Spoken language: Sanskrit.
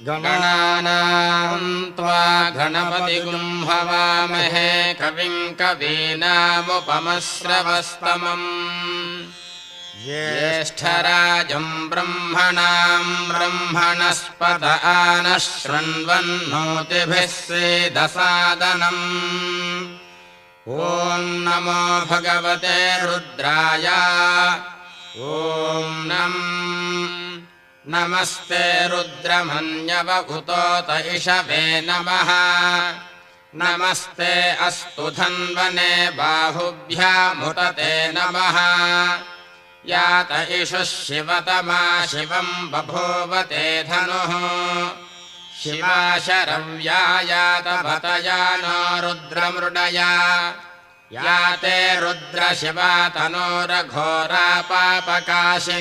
गणानां त्वा गणपतिगुं हवामहे कविं कवीनामुपमश्रवस्तमम् ज्येष्ठराजं ब्रह्मणां ब्रह्मणस्पत आनः शृण्वन्नोतिभिः सेदसादनम् ॐ नमो भगवते रुद्राय ॐ नमस्ते रुद्रमन्यवभूतोत इषवे नमः नमस्ते अस्तु धन्वने बाहुभ्यामुतते नमः यात इषुः शिवतमा शिवं बभूवते धनुः शिवा शरव्या यात भतया नो रुद्रमृडया याते रुद्रशिवा तनोरघोरा पापकाशिनी।